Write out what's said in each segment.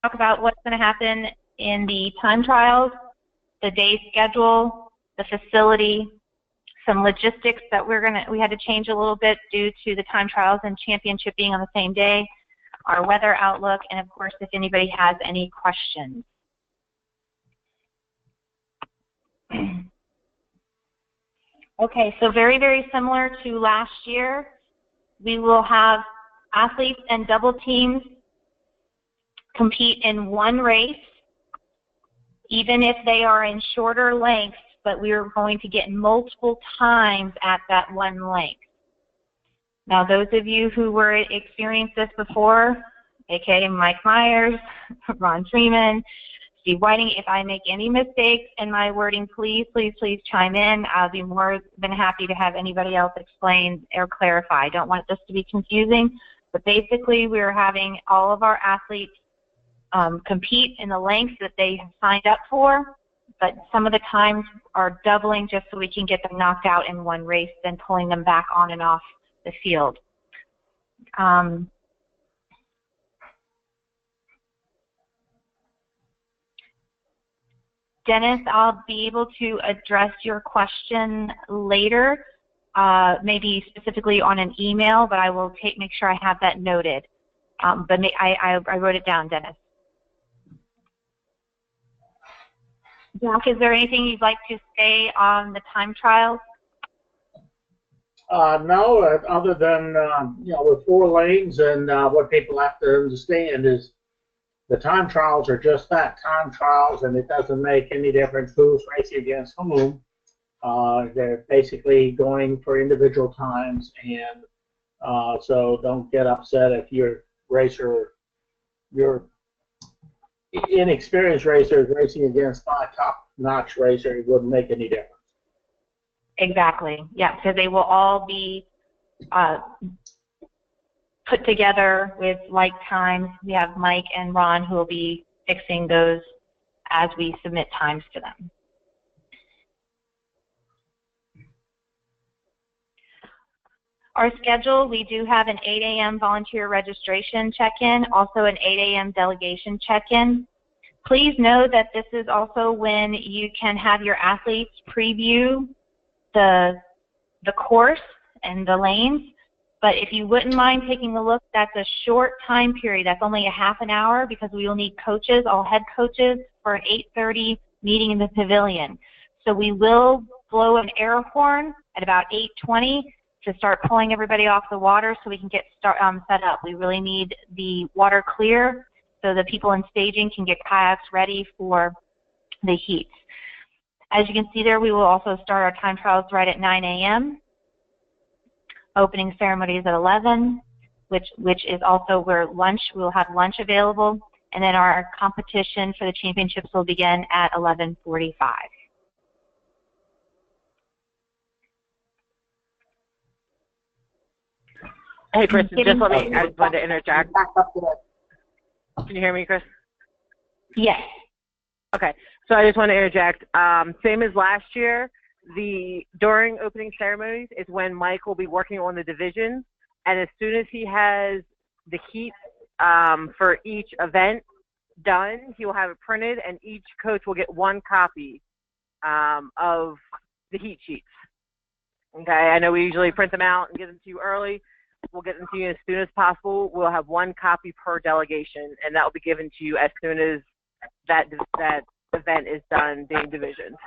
talk about what's going to happen in the time trials, the day schedule, the facility, some logistics that we had to change a little bit due to the time trials and championship being on the same day, our weather outlook, and of course if anybody has any questions. Okay, so very, very similar to last year. We will have athletes and double teams compete in one race, even if they are in shorter lengths, but we are going to get multiple times at that one length. Now, those of you who were experienced this before, aka Mike Myers, Ron Freeman, Steve Whiting, if I make any mistakes in my wording, please, please, please chime in. I'll be more than happy to have anybody else explain or clarify. I don't want this to be confusing, but basically we're having all of our athletes compete in the lengths that they have signed up for, but some of the times are doubling just so we can get them knocked out in one race, then pulling them back on and off the field. Dennis, I'll be able to address your question later, maybe specifically on an email, but I will make sure I have that noted. But I wrote it down, Dennis. Jack, is there anything you'd like to say on the time trials? No, other than, you know, with 4 lanes, and what people have to understand is the time trials are just that, time trials, and it doesn't make any difference who's racing against whom. They're basically going for individual times, and so don't get upset if your inexperienced racer is racing against a top-notch racer. It wouldn't make any difference. Exactly. Yeah, because they will all be put together with like times. We have Mike and Ron who will be fixing those as we submit times to them. Our schedule, we do have an 8 a.m. volunteer registration check-in, also an 8 a.m. delegation check-in. Please know that this is also when you can have your athletes preview the course and the lanes. But if you wouldn't mind taking a look, that's a short time period. That's only a half an hour because we will need coaches, all head coaches, for an 8:30 meeting in the pavilion. So we will blow an air horn at about 8:20 to start pulling everybody off the water so we can get set up. We really need the water clear so the people in staging can get kayaks ready for the heats. As you can see there, we will also start our time trials right at 9 a.m. Opening ceremony is at 11, which is also where lunch, we'll have lunch available, and then our competition for the championships will begin at 11:45. Hey, Chris, I just wanted to interject. Can you hear me, Chris? Yes. Okay, so I just want to interject. Same as last year, during opening ceremonies is when Mike will be working on the division, and as soon as he has the heat for each event done, he will have it printed, and each coach will get 1 copy of the heat sheets. Okay, I know we usually print them out and get them to you early. We'll get them to you as soon as possible. We'll have 1 copy per delegation, and that will be given to you as soon as that event is done being divisioned.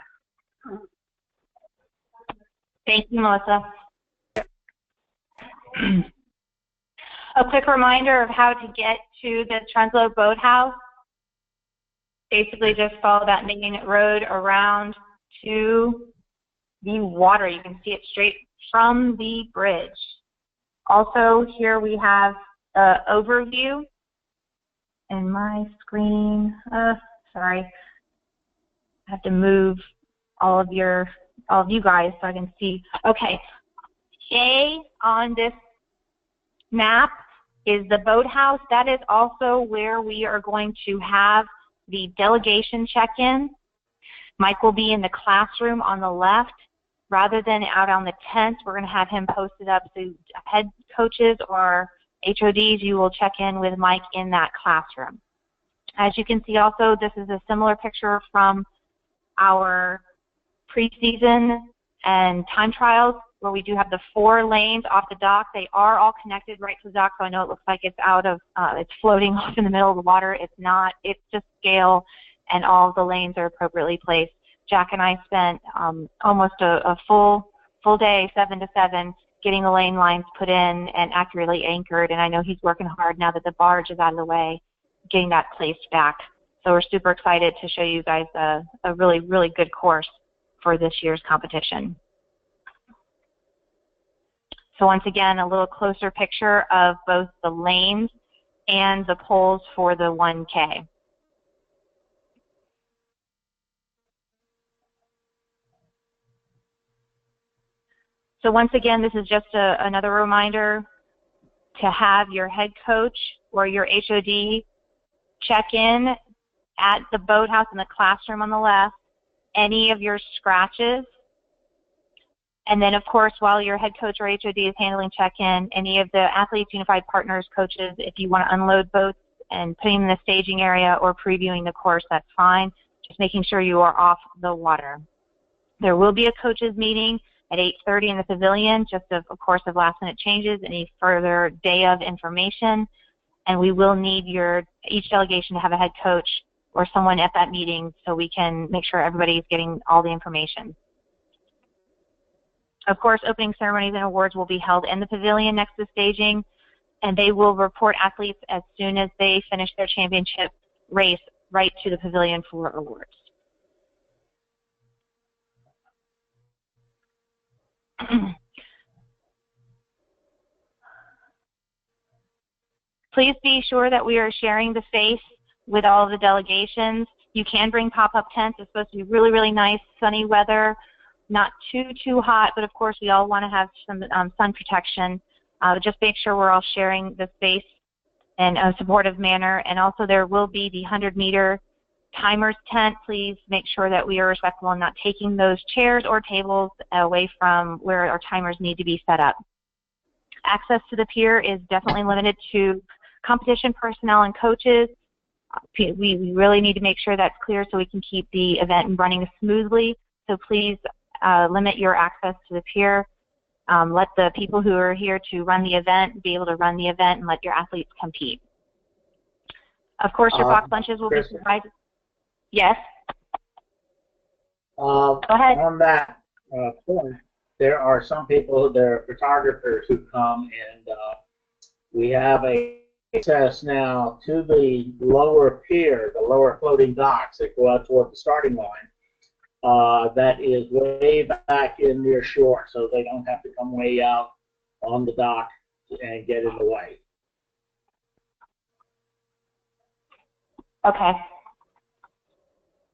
Thank you, Melissa. A quick reminder of how to get to the Trenslow Boathouse. Basically just follow that main road around to the water. You can see it straight from the bridge. Also, here we have an overview in my screen. Sorry, I have to move all of you guys so I can see. Okay, A on this map is the boathouse. That is also where we are going to have the delegation check-in. Mike will be in the classroom on the left. Rather than out on the tent, we're going to have him posted up so head coaches or HODs, you will check in with Mike in that classroom. As you can see also, this is a similar picture from our preseason and time trials where we do have the 4 lanes off the dock. They are all connected right to the dock, so I know it looks like it's out of, it's floating off in the middle of the water. It's not. It's just scale, and all of the lanes are appropriately placed. Jack and I spent almost a full day, 7 to 7, getting the lane lines put in and accurately anchored, and I know he's working hard now that the barge is out of the way, getting that placed back. So we're super excited to show you guys a really, really good course for this year's competition. So once again, a little closer picture of both the lanes and the poles for the 1K. So once again, this is just another reminder to have your head coach or your HOD check in at the boathouse in the classroom on the left, any of your scratches, and then of course while your head coach or HOD is handling check-in, any of the Athletes Unified Partners coaches, if you want to unload boats and putting them in the staging area or previewing the course, that's fine. Just making sure you are off the water. There will be a coaches meeting at 8:30 in the pavilion, just of course of last minute changes, any further day of information, and we will need each delegation to have a head coach or someone at that meeting so we can make sure everybody's getting all the information. Of course, opening ceremonies and awards will be held in the pavilion next to staging, and they will report athletes as soon as they finish their championship race right to the pavilion for awards. Please be sure that we are sharing the space with all of the delegations. You can bring pop-up tents. It's supposed to be really, really nice, sunny weather, not too hot, but of course we all want to have some sun protection. Just make sure we're all sharing the space in a supportive manner. And also there will be the 100-meter timers tent. Please make sure that we are respectful and not taking those chairs or tables away from where our timers need to be set up. Access to the pier is definitely limited to competition personnel and coaches. We really need to make sure that's clear so we can keep the event running smoothly. So please limit your access to the pier. Let the people who are here to run the event be able to run the event and let your athletes compete. Of course, your box lunches will be provided. Yes? Go ahead. On that point, there are some people, there are photographers who come, and we have access now to the lower pier, the lower floating docks that go out toward the starting line. That is way back in near shore, so they don't have to come way out on the dock and get in the way. Okay.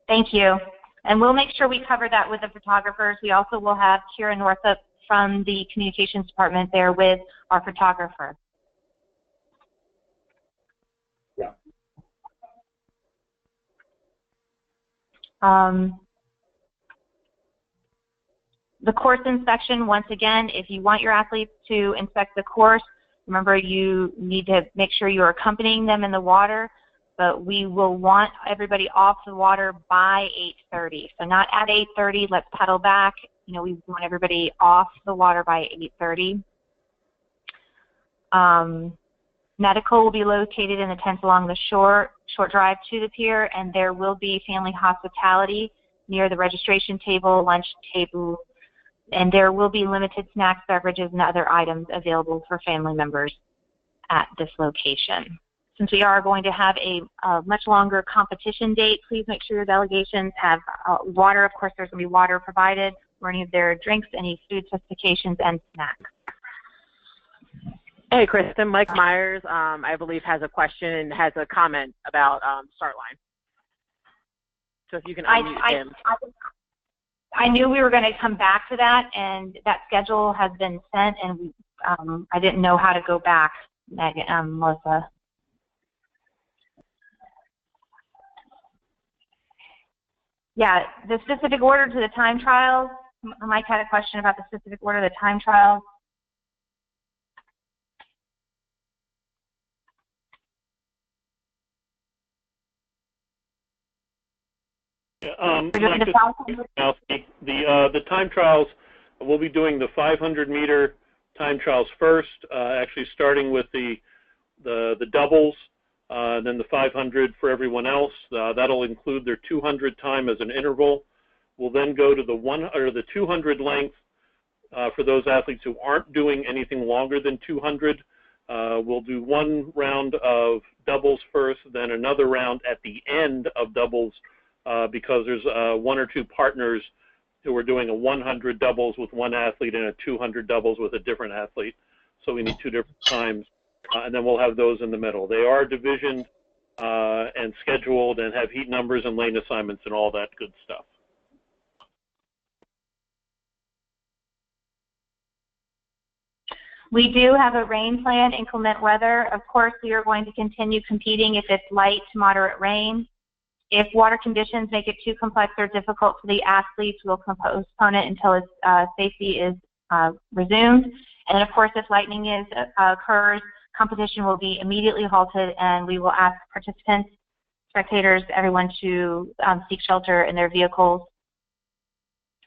Thank you. And we'll make sure we cover that with the photographers. We also will have Kira Northup from the communications department there with our photographer. Yeah. The course inspection, once again, if you want your athletes to inspect the course, remember you need to make sure you're accompanying them in the water, but we will want everybody off the water by 8:30. So not at 8:30, let's pedal back. You know, we want everybody off the water by 8:30. Medical will be located in the tents along the short drive to the pier, and there will be family hospitality near the registration table, lunch table, and there will be limited snacks, beverages, and other items available for family members at this location. Since we are going to have a much longer competition date, please make sure your delegations have water. Of course, there's going to be water provided for any of their drinks, any food specifications, and snacks. Hey, Kristen, Mike Myers, I believe, has a question and has a comment about start line. So if you can unmute him. I knew we were going to come back to that, and that schedule has been sent, and I didn't know how to go back, Melissa. Yeah, the specific order to the time trials. Mike had a question about the specific order of the time trials. Like the time trials, we'll be doing the 500-meter time trials first, actually starting with the doubles, then the 500 for everyone else. That'll include their 200 time as an interval. We'll then go to the 200 length for those athletes who aren't doing anything longer than 200. We'll do one round of doubles first, then another round at the end of doubles because there's one or two partners who are doing a 100 doubles with one athlete and a 200 doubles with a different athlete. So we need two different times, and then we'll have those in the middle. They are divisioned and scheduled and have heat numbers and lane assignments and all that good stuff. We do have a rain plan, inclement weather. Of course, we are going to continue competing if it's light to moderate rain. If water conditions make it too complex or difficult for the athletes, we'll postpone it until its safety is resumed. And of course, if lightning occurs, competition will be immediately halted, and we will ask participants, spectators, everyone to seek shelter in their vehicles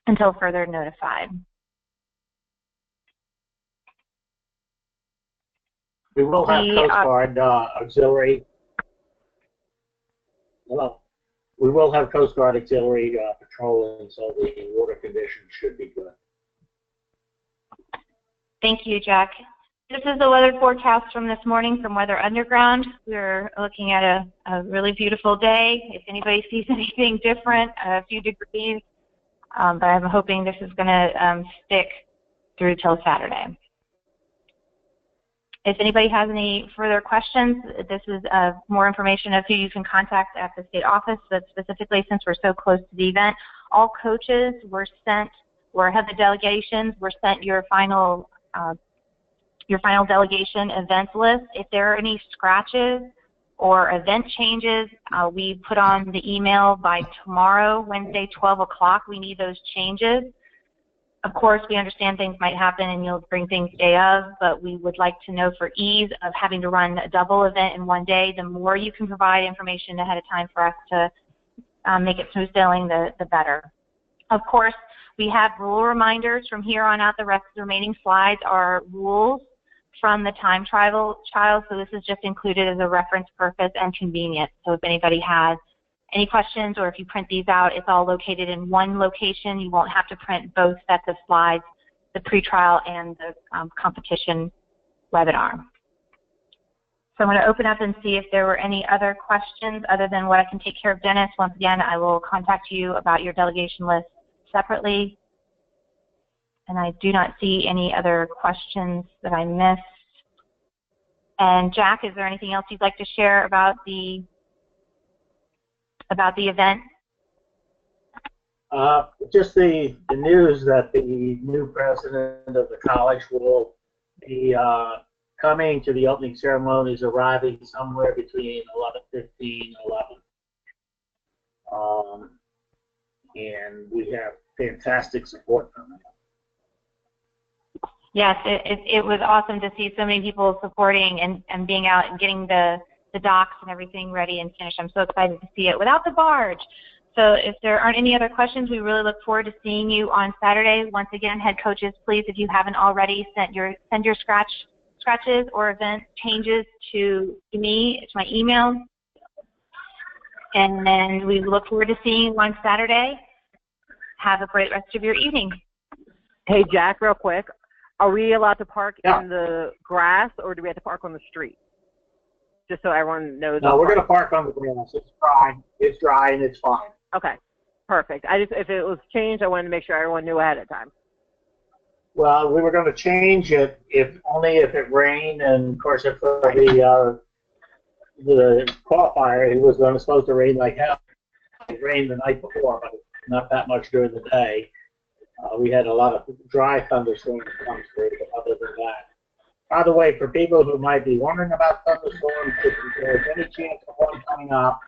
until further notified. We will have Coast Guard auxiliary. Well, we will have Coast Guard auxiliary patrolling, so the water conditions should be good. Thank you, Jack. This is the weather forecast from this morning from Weather Underground. We're looking at a really beautiful day. If anybody sees anything different, a few degrees, but I'm hoping this is going to stick through till Saturday. If anybody has any further questions, this is more information of who you can contact at the state office, but specifically since we're so close to the event, all coaches were sent, or have the delegations were sent your final delegation events list. If there are any scratches or event changes, we put on the email by tomorrow, Wednesday, 12 o'clock. We need those changes. Of course, we understand things might happen and you'll bring things day of, but we would like to know for ease of having to run a double event in one day, the more you can provide information ahead of time for us to make it smooth sailing, the better. Of course, we have rule reminders from here on out. The rest of the remaining slides are rules from the time trial, so this is just included as a reference purpose and convenience. So if anybody has any questions, or if you print these out, it's all located in one location. You won't have to print both sets of slides, the pretrial and the competition webinar. So I'm going to open up and see if there were any other questions other than what I can take care of. Dennis, once again, I will contact you about your delegation list separately. And I do not see any other questions that I missed. And Jack, is there anything else you'd like to share about the event? Just the news that the new president of the college will be coming to the opening ceremonies, arriving somewhere between 11:15 and 11. And we have fantastic support from him. Yes, it was awesome to see so many people supporting and being out and getting the docks and everything ready and finished. I'm so excited to see it without the barge. So if there aren't any other questions, we really look forward to seeing you on Saturday. Once again, head coaches, please, if you haven't already, send your scratches or event changes to me. It's my email. And then we look forward to seeing you on Saturday. Have a great rest of your evening. Hey, Jack, real quick. Are we allowed to park in the grass, or do we have to park on the street? Just so everyone knows. No, we're going to park on the grass. It's dry. It's dry and it's fine. Okay, perfect. If it was changed, I wanted to make sure everyone knew ahead of time. Well, we were going to change it only if it rained, and of course, if the qualifier, it was supposed to rain like hell. It rained the night before, but not that much during the day. We had a lot of dry thunderstorms come through, but other than that. By the way, for people who might be wondering about thunderstorms, if there's any chance of one coming up,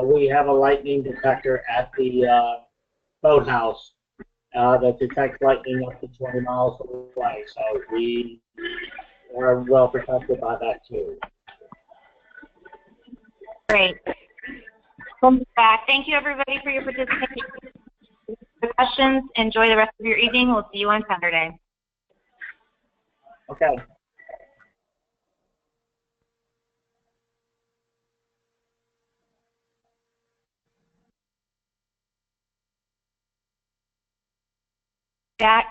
we have a lightning detector at the boathouse that detects lightning up to 20 miles away. So we are well protected by that too. Great. Welcome back. Thank you, everybody, for your participation. Questions. Enjoy the rest of your evening. We'll see you on Saturday. Okay. Jack.